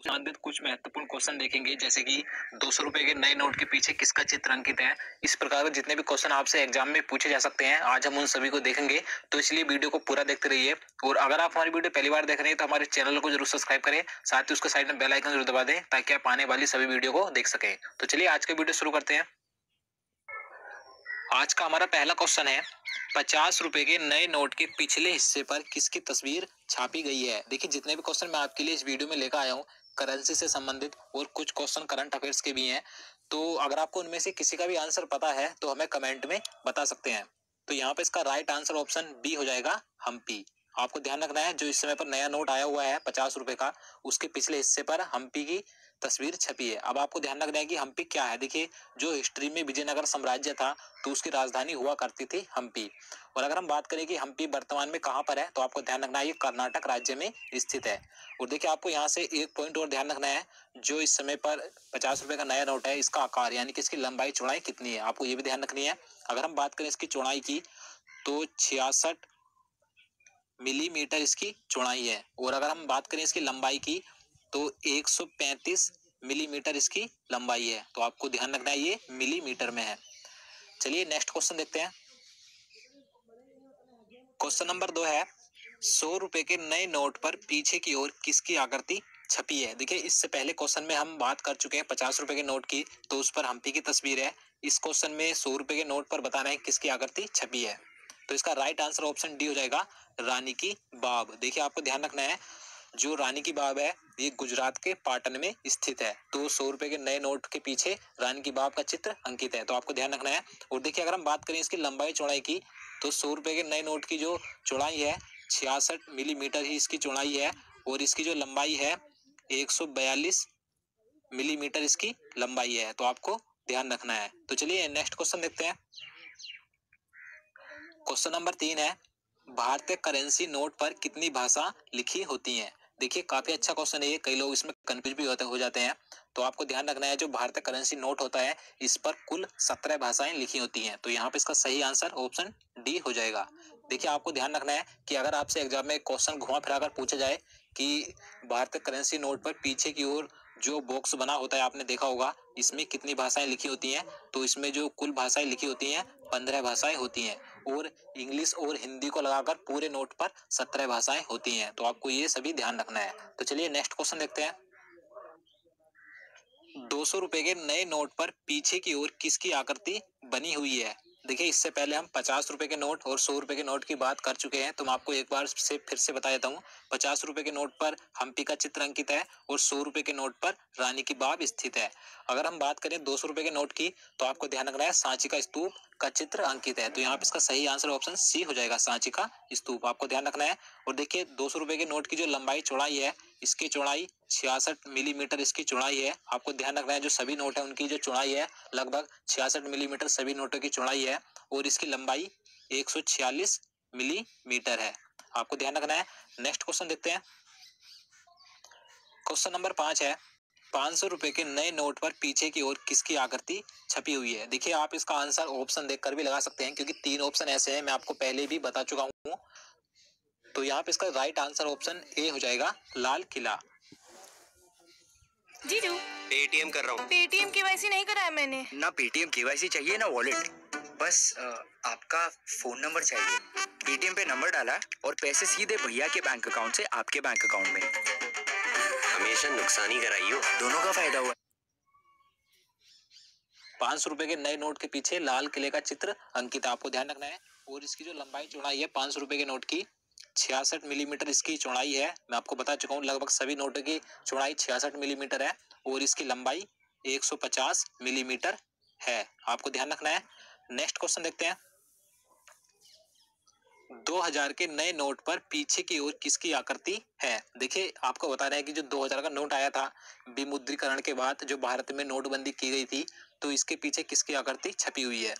संबंधित कुछ महत्वपूर्ण क्वेश्चन देखेंगे, जैसे कि 200 रुपए के नए नोट के पीछे किसका चित्र अंकित है। इस प्रकार के जितने भी क्वेश्चन आपसे एग्जाम में पूछे जा सकते हैं, आज हम उन सभी को देखेंगे। तो इसलिए वीडियो को पूरा देखते रहिए। और अगर आप हमारी वीडियो पहली बार देख रहे हैं तो हमारे चैनल को जरूर सब्सक्राइब करें, साथ ही उसके साइड में बेल आइकन जरूर दबा दें ताकि आप आने वाली सभी वीडियो को देख सकें। तो चलिए आज का वीडियो शुरू करते हैं। आज का हमारा पहला क्वेश्चन है, 50 रुपए के नए नोट के पिछले हिस्से पर किसकी तस्वीर छापी गई है। देखिए जितने भी क्वेश्चन मैं आपके लिए इस वीडियो में लेकर आया हूँ करेंसी से संबंधित और कुछ क्वेश्चन करंट अफेयर्स के भी हैं। तो अगर आपको उनमें से किसी का भी आंसर पता है तो हमें कमेंट में बता सकते हैं। तो यहाँ पे इसका राइट आंसर ऑप्शन बी हो जाएगा, हम्पी। आपको ध्यान रखना है जो इस समय पर नया नोट आया हुआ है 50 रुपए का, उसके पिछले हिस्से पर हम्पी की तस्वीर छपी है। अब आपको ध्यान रखना है कि हम्पी क्या है। देखिए जो हिस्ट्री में विजयनगर साम्राज्य था तो उसकी राजधानी हुआ करती थी हम्पी। और अगर हम बात करें कि हम्पी वर्तमान में कहाँ पर है तो आपको ध्यान रखना है ये कर्नाटक राज्य में स्थित है। और देखिए आपको यहाँ से एक पॉइंट और ध्यान रखना है, जो इस समय पर 50 रुपए का नया नोट है इसका आकार यानी कि इसकी लंबाई चौड़ाई कितनी है, आपको ये भी ध्यान रखनी है। अगर हम बात करें इसकी चौड़ाई की तो 66 मिलीमीटर इसकी चौड़ाई है। और अगर हम बात करें इसकी लंबाई की तो 135 मिलीमीटर इसकी लंबाई है। तो आपको ध्यान रखना है ये मिलीमीटर में है। चलिए नेक्स्ट क्वेश्चन देखते हैं। क्वेश्चन नंबर 2 है, 100 रुपए के नए नोट पर पीछे की ओर किसकी आकृति छपी है। देखिए इससे पहले क्वेश्चन में हम बात कर चुके हैं 50 रुपए के नोट की, तो उस पर हम्पी की तस्वीर है। इस क्वेश्चन में 100 रुपए के नोट पर बताना है किसकी आकृति छपी है। तो इसका राइट आंसर ऑप्शन डी हो जाएगा, रानी की बाब। देखिए आपको ध्यान रखना है जो रानी की बाब है ये गुजरात के पाटन में स्थित है। तो 100 रुपए के नए नोट के पीछे रानी की बाब का चित्र अंकित है। तो आपको ध्यान रखना है। और देखिए अगर हम बात करें इसकी लंबाई चौड़ाई की तो 100 रुपए के नए नोट की जो चौड़ाई है 66 मिलीमीटर ही इसकी चौड़ाई है। और इसकी जो लंबाई है 142 मिलीमीटर इसकी लंबाई है। तो आपको ध्यान रखना है। तो चलिए नेक्स्ट क्वेश्चन देखते हैं। क्वेश्चन नंबर 3 है, भारतीय करेंसी नोट पर कितनी भाषा लिखी होती हैं। देखिए काफी अच्छा क्वेश्चन है ये, कई लोग इसमें कंफ्यूज भी हो जाते हैं। तो आपको ध्यान रखना है जो भारतीय करेंसी नोट होता है इस पर कुल 17 भाषाएं लिखी होती हैं। तो यहाँ पे इसका सही आंसर ऑप्शन डी हो जाएगा। देखिए आपको ध्यान रखना है कि अगर आपसे एग्जाम में क्वेश्चन घुमा फिरा कर पूछा जाए कि भारतीय करेंसी नोट पर पीछे की ओर जो बॉक्स बना होता है आपने देखा होगा इसमें कितनी भाषाएं लिखी होती हैं, तो इसमें जो कुल भाषाएं लिखी होती हैं 15 भाषाएं होती हैं। और इंग्लिश और हिंदी को लगाकर पूरे नोट पर 17 भाषाएं होती हैं। तो आपको ये सभी ध्यान रखना है। तो चलिए नेक्स्ट क्वेश्चन देखते हैं। 200 रुपए के नए नोट पर पीछे की ओर किसकी आकृति बनी हुई है। देखिए इससे पहले हम 50 रुपए के नोट और 100 रुपए के नोट की बात कर चुके हैं, तो मैं आपको एक बार से फिर से बता देता हूँ। 50 रुपए के नोट पर हम्पी का चित्र अंकित है और 100 रुपए के नोट पर रानी की बाब स्थित है। अगर हम बात करें 200 रुपए के नोट की तो आपको ध्यान रखना है सांची का स्तूप का चित्र अंकित है। तो यहाँ पे इसका सही आंसर ऑप्शन सी हो जाएगा, सांची का स्तूप। आपको ध्यान रखना है। और देखिए 200 रुपए के नोट की जो लंबाई चौड़ाई है इसकी चौड़ाई 66 मिलीमीटर इसकी चौड़ाई है। आपको ध्यान रखना है जो सभी नोट है उनकी जो चौड़ाई है लगभग 66 मिलीमीटर सभी नोटों की चौड़ाई है। और इसकी लंबाई 146 मिलीमीटर है। आपको ध्यान रखना है। नेक्स्ट क्वेश्चन देखते हैं। क्वेश्चन नंबर 5 है, 500 रुपए के नए नोट पर पीछे की ओर किसकी आकृति छपी हुई है। देखिए आप इसका आंसर ऑप्शन देखकर भी लगा सकते हैं क्योंकि 3 ऑप्शन ऐसे हैं, मैं आपको पहले भी बता चुका हूँ। तो यहाँ पे इसका राइट आंसर ऑप्शन ए हो जाएगा, लाल किला। जीजू पेटीएम कर रहा हूँ। पेटीएम केवाईसी नहीं कराया मैंने। ना पेटीएम केवाईसी चाहिए ना वॉलेट, बस आपका फोन नंबर चाहिए। पेटीएम पे नंबर डाला और पैसे सीधे भैया के बैंक अकाउंट से आपके बैंक अकाउंट में। हमेशा नुकसान ही कराइयो, दोनों का फायदा हुआ। 500 रुपए के नए नोट के पीछे लाल किले का चित्र अंकित, आपको ध्यान रखना है। और इसकी जो लंबाई चौड़ाई है 500 रुपए के नोट की 66 मिलीमीटर इसकी चौड़ाई है। मैं आपको बता चुका हूँ लगभग सभी नोटों की चौड़ाई 66 मिलीमीटर है और इसकी लंबाई 150 मिलीमीटर है। आपको ध्यान रखना है। नेक्स्ट क्वेश्चन देखते हैं। 2000 के नए नोट पर पीछे की ओर किसकी आकृति है। देखिए आपको बता रहे हैं कि जो 2000 का नोट आया था विमुद्रीकरण के बाद जो भारत में नोटबंदी की गई थी, तो इसके पीछे किसकी आकृति छपी हुई है।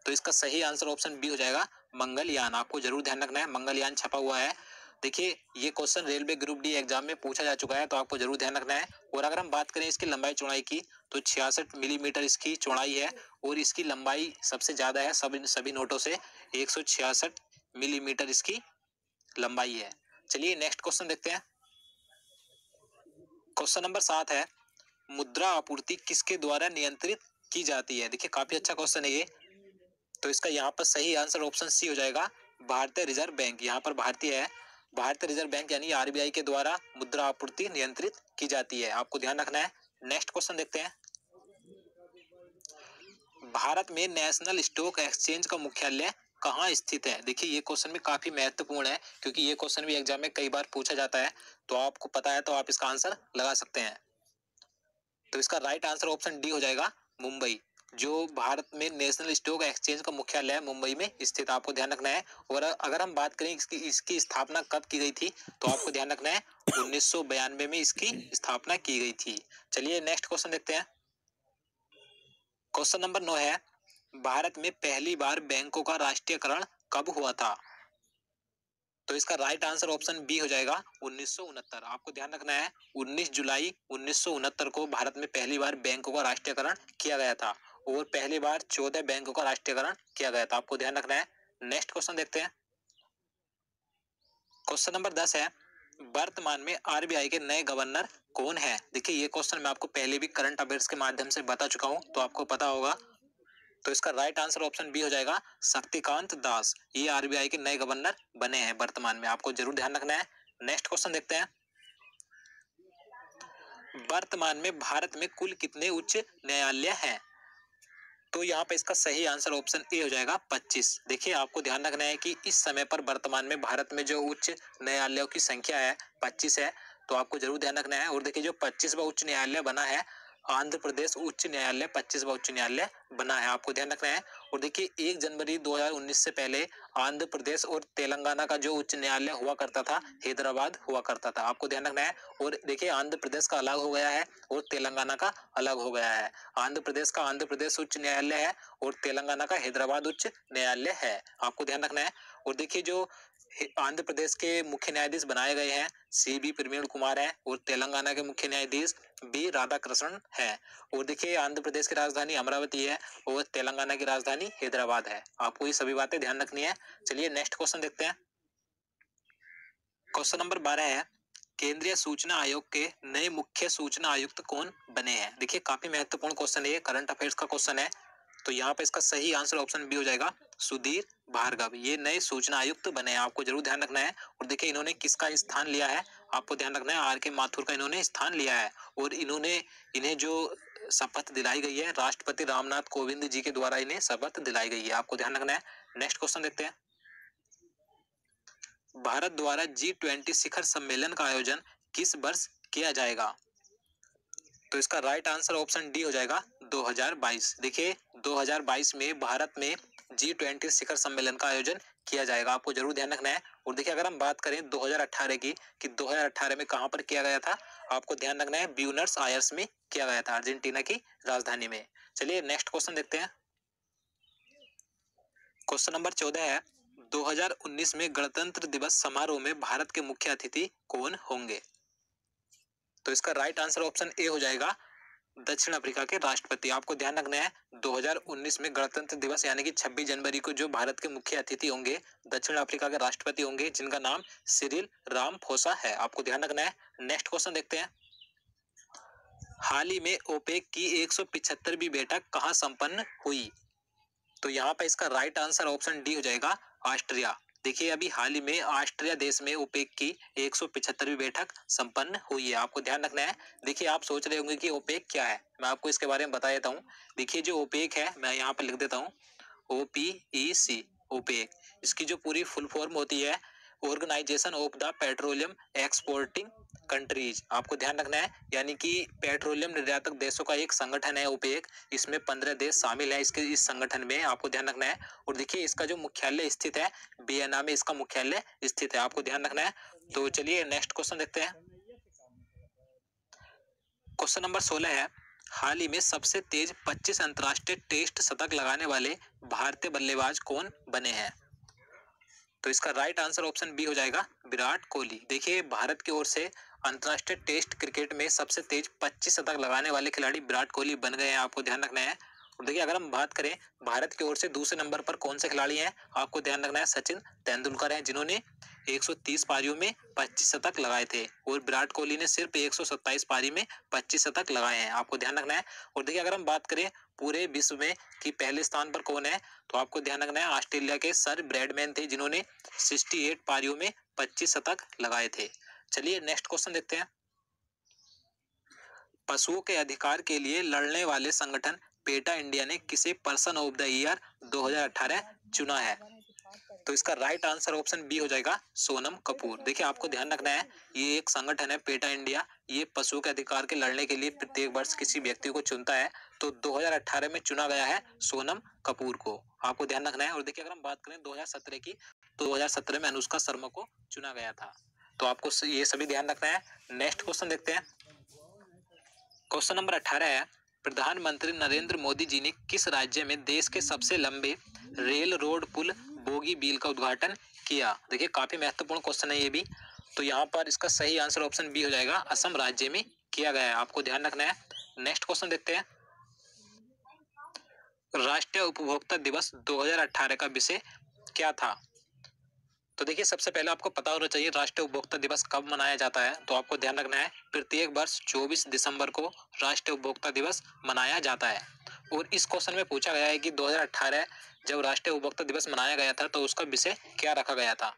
तो इसका सही आंसर ऑप्शन बी हो जाएगा, मंगलयान। आपको जरूर ध्यान रखना है, मंगलयान छपा हुआ है। देखिए ये question railway group D exam में पूछा जा चुका है, तो आपको जरूर ध्यान रखना है। और अगर हम बात करें इसकी लंबाई चौड़ाई की तो 66 मिलीमीटर इसकी चौड़ाई है और इसकी लंबाई सबसे ज्यादा है सभी नोटों से, 166 मिलीमीटर इसकी लंबाई है। चलिए नेक्स्ट क्वेश्चन देखते हैं। क्वेश्चन नंबर 7 है, मुद्रा आपूर्ति किसके द्वारा नियंत्रित की जाती है? देखिए काफी अच्छा क्वेश्चन है ये। तो इसका यहाँ पर सही आंसर ऑप्शन सी हो जाएगा, भारतीय रिजर्व बैंक। यहाँ पर भारतीय है, भारतीय रिजर्व बैंक यानी आरबीआई के द्वारा मुद्रा आपूर्ति नियंत्रित की जाती है, आपको ध्यान रखना है। नेक्स्ट क्वेश्चन देखते हैं, भारत में नेशनल स्टॉक एक्सचेंज का मुख्यालय कहाँ स्थित है? देखिए ये क्वेश्चन भी काफी महत्वपूर्ण है, क्योंकि ये क्वेश्चन भी एग्जाम में कई बार पूछा जाता है, तो आपको पता है तो आप इसका आंसर लगा सकते हैं। तो इसका राइट आंसर ऑप्शन डी हो जाएगा, मुंबई। जो भारत में नेशनल स्टॉक एक्सचेंज का मुख्यालय है मुंबई में स्थित, आपको ध्यान रखना है। और अगर हम बात करें इसकी स्थापना कब की गई थी, तो आपको ध्यान रखना है 1992 में इसकी स्थापना की गई थी। चलिए नेक्स्ट क्वेश्चन देखते हैं। क्वेश्चन नंबर 9 है, भारत में पहली बार बैंकों का राष्ट्रीयकरण कब हुआ था? तो इसका राइट आंसर ऑप्शन बी हो जाएगा 1969। आपको ध्यान रखना है 19 जुलाई 1969 को भारत में पहली बार बैंकों का राष्ट्रीयकरण किया गया था, और पहली बार 14 बैंकों का राष्ट्रीयकरण किया गया था, आपको ध्यान रखना है। नेक्स्ट क्वेश्चन देखते हैं। क्वेश्चन नंबर 10 है, वर्तमान में आरबीआई के नए गवर्नर कौन है? देखिए ये क्वेश्चन मैं आपको पहले भी करंट अफेयर्स के माध्यम से बता चुका हूं, तो आपको पता होगा। तो इसका राइट आंसर ऑप्शन बी हो जाएगा, शक्तिकांत दास। ये आरबीआई के नए गवर्नर बने हैं वर्तमान में, आपको जरूर ध्यान रखना है। नेक्स्ट क्वेश्चन देखते हैं, वर्तमान में भारत में कुल कितने उच्च न्यायालय हैं? तो यहाँ पे इसका सही आंसर ऑप्शन ए हो जाएगा 25। देखिए आपको ध्यान रखना है कि इस समय पर वर्तमान में भारत में जो उच्च न्यायालयों की संख्या है 25 है, तो आपको जरूर ध्यान रखना है। और देखिए जो 25वां उच्च न्यायालय बना है, आंध्र प्रदेश उच्च न्यायालय 25वां उच्च न्यायालय बना है, आपको ध्यान रखना है। और देखिए 1 जनवरी 2019 से पहले आंध्र प्रदेश और तेलंगाना का जो उच्च न्यायालय हुआ करता था, हैदराबाद हुआ करता था, आपको ध्यान रखना है। और देखिए आंध्र प्रदेश का अलग हो गया है और तेलंगाना का अलग हो गया है। आंध्र प्रदेश का आंध्र प्रदेश उच्च न्यायालय है और तेलंगाना का हैदराबाद उच्च न्यायालय है, आपको ध्यान रखना है। और देखिए जो आंध्र प्रदेश के मुख्य न्यायाधीश बनाए गए हैं सीबी प्रवीण कुमार है, और तेलंगाना के मुख्य न्यायाधीश बी राधाकृष्णन है। और देखिए आंध्र प्रदेश की राजधानी अमरावती है और तेलंगाना की राजधानी हैदराबाद है, आपको ये सभी बातें ध्यान रखनी है। चलिए नेक्स्ट क्वेश्चन देखते हैं। क्वेश्चन नंबर 12 है, केंद्रीय सूचना आयोग के नए मुख्य सूचना आयुक्त कौन बने हैं? देखिए काफी महत्वपूर्ण क्वेश्चन है, करंट अफेयर्स का क्वेश्चन है, तो यहाँ पे इसका सही आंसर ऑप्शन बी हो जाएगा, सुधीर भार्गव। ये नए सूचना आयुक्त बने हैं, आपको जरूर ध्यान रखना है। और देखिए इन्होंने किसका स्थान लिया है, आपको ध्यान रखना है, आर के माथुर का इन्होंने स्थान लिया है। और इन्हें जो शपथ दिलाई गई है राष्ट्रपति रामनाथ कोविंद जी के द्वारा इन्हें शपथ दिलाई गई है, आपको ध्यान रखना है। नेक्स्ट क्वेश्चन देखते हैं, भारत द्वारा G20 शिखर सम्मेलन का आयोजन किस वर्ष किया जाएगा? तो इसका राइट आंसर ऑप्शन डी हो जाएगा 2022। देखिए 2022 में भारत में G20 शिखर सम्मेलन का आयोजन किया जाएगा, आपको जरूर ध्यान रखना है। और देखिए अगर हम बात करें 2018 की, कि 2018 में कहां पर किया गया था, आपको ध्यान रखना है ब्यूनस आयर्स में किया गया था, अर्जेंटीना की राजधानी में। चलिए नेक्स्ट क्वेश्चन देखते हैं। क्वेश्चन नंबर 14 है, 2019 में गणतंत्र दिवस समारोह में भारत के मुख्य अतिथि कौन होंगे? तो इसका राइट आंसर ऑप्शन ए हो जाएगा, दक्षिण अफ्रीका के राष्ट्रपति। आपको ध्यान रखना है 2019 में गणतंत्र दिवस यानी कि 26 जनवरी को जो भारत के मुख्य अतिथि होंगे दक्षिण अफ्रीका के राष्ट्रपति होंगे, जिनका नाम सिरिल रामाफोसा है, आपको ध्यान रखना है। नेक्स्ट क्वेश्चन देखते हैं, हाल ही में ओपेक की 175वीं बैठक कहां संपन्न हुई? तो यहाँ पे इसका राइट आंसर ऑप्शन डी हो जाएगा, ऑस्ट्रिया। देखिए अभी हाल ही में ऑस्ट्रिया देश में ओपेक की 175वीं बैठक संपन्न हुई है, आपको ध्यान रखना है। देखिए आप सोच रहे होंगे कि ओपेक क्या है, मैं आपको इसके बारे में बता देता हूँ। देखिए जो ओपेक है, मैं यहाँ पर लिख देता हूँ, OPEC, ओपेक। इसकी जो पूरी फुल फॉर्म होती है, Organization of the Petroleum Exporting Countries, आपको ध्यान रखना है। यानी कि पेट्रोलियम निर्यातक देशों का एक संगठन है ओपेक, इसमें 15 देश शामिल है इस संगठन में, आपको ध्यान रखना है। और देखिए इसका जो मुख्यालय स्थित है वियना में, इसका मुख्यालय स्थित है, आपको ध्यान रखना है। तो चलिए नेक्स्ट क्वेश्चन देखते हैं। क्वेश्चन नंबर 16 है, हाल ही में सबसे तेज 25 अंतरराष्ट्रीय टेस्ट शतक लगाने वाले भारतीय बल्लेबाज कौन बने हैं? तो इसका राइट आंसर ऑप्शन बी हो जाएगा, विराट कोहली। देखिए भारत की ओर से अंतरराष्ट्रीय टेस्ट क्रिकेट में सबसे तेज 25 शतक लगाने वाले खिलाड़ी विराट कोहली बन गए हैं, आपको ध्यान रखना है। अब देखिए अगर हम बात करें भारत की ओर से दूसरे नंबर पर कौन से खिलाड़ी हैं, आपको ध्यान रखना है सचिन तेंदुलकर हैं, जिन्होंने 130 पारियों में 25 शतक लगाए थे, और विराट कोहली ने सिर्फ 127 पारी में 25 शतक लगाए हैं, आपको ध्यान रखना है। और देखिए अगर हम बात करें पूरे विश्व में कि पहले स्थान पर कौन है, तो आपको ध्यान रखना है ऑस्ट्रेलिया के सर ब्रैडमैन थे, जिन्होंने 68 पारियों में 25 शतक लगाए थे। चलिए नेक्स्ट क्वेश्चन देखते हैं। पशुओं के अधिकार के लिए लड़ने वाले संगठन पेटा इंडिया ने किसे पर्सन ऑफ द ईयर 2018 चुना है, तो इसका राइट आंसर ऑप्शन बी हो जाएगा सोनम कपूर। देखिए आपको ध्यान रखना है ये एक संगठन है पेटा इंडिया, ये पशुओं के अधिकार के लड़ने के लिए प्रत्येक वर्ष किसी व्यक्ति को चुनता है, तो 2018 में चुना गया है सोनम कपूर को, आपको ध्यान रखना है। और देखिए अगर हम बात करें 2017 की, तो 2017 में अनुष्का शर्मा को चुना गया था, तो आपको ये सभी ध्यान रखना है। नेक्स्ट क्वेश्चन देखते हैं। क्वेश्चन नंबर 18 है, प्रधानमंत्री नरेंद्र मोदी जी ने किस राज्य में देश के सबसे लंबे रेल रोड पुल बोगी बील का उद्घाटन किया। देखिए काफी महत्वपूर्ण क्वेश्चन है ये भी, तो यहाँ पर इसका सही आंसर ऑप्शन बी हो जाएगा, असम राज्य में किया गया है, आपको ध्यान रखना है। नेक्स्ट क्वेश्चन देखते हैं। राष्ट्रीय उपभोक्ता दिवस 2018 का विषय क्या था, तो देखिए सबसे पहले आपको पता होना चाहिए राष्ट्रीय उपभोक्ता दिवस कब मनाया जाता है, तो आपको ध्यान रखना है प्रत्येक वर्ष 24 दिसंबर को राष्ट्रीय उपभोक्ता दिवस मनाया जाता है। और इस क्वेश्चन में पूछा गया है कि 2018 जब राष्ट्रीय उपभोक्ता दिवस मनाया गया था तो उसका विषय क्या रखा गया था,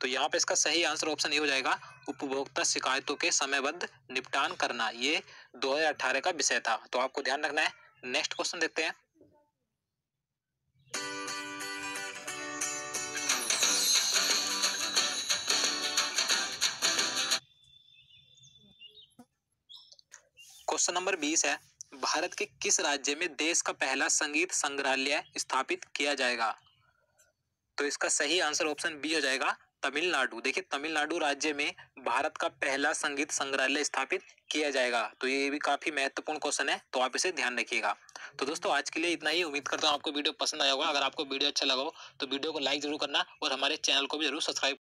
तो यहाँ पे इसका सही आंसर ऑप्शन ए हो जाएगा उपभोक्ता शिकायतों के समयबद्ध निपटान करना, ये 2018 का विषय था, तो आपको ध्यान रखना है। नेक्स्ट क्वेश्चन देखते हैं। क्वेश्चन नंबर 20 है, भारत के किस राज्य में देश का पहला संगीत संग्रहालय स्थापित किया जाएगा, तो इसका सही आंसर ऑप्शन बी हो जाएगा तमिलनाडु। देखिए तमिलनाडु राज्य में भारत का पहला संगीत संग्रहालय स्थापित किया जाएगा, तो ये भी काफी महत्वपूर्ण क्वेश्चन है, तो आप इसे ध्यान रखिएगा। तो दोस्तों आज के लिए इतना ही, उम्मीद करता हूँ आपको वीडियो पसंद आया होगा। अगर आपको वीडियो अच्छा लगा हो तो वीडियो को लाइक जरूर करना और हमारे चैनल को भी जरूर सब्सक्राइब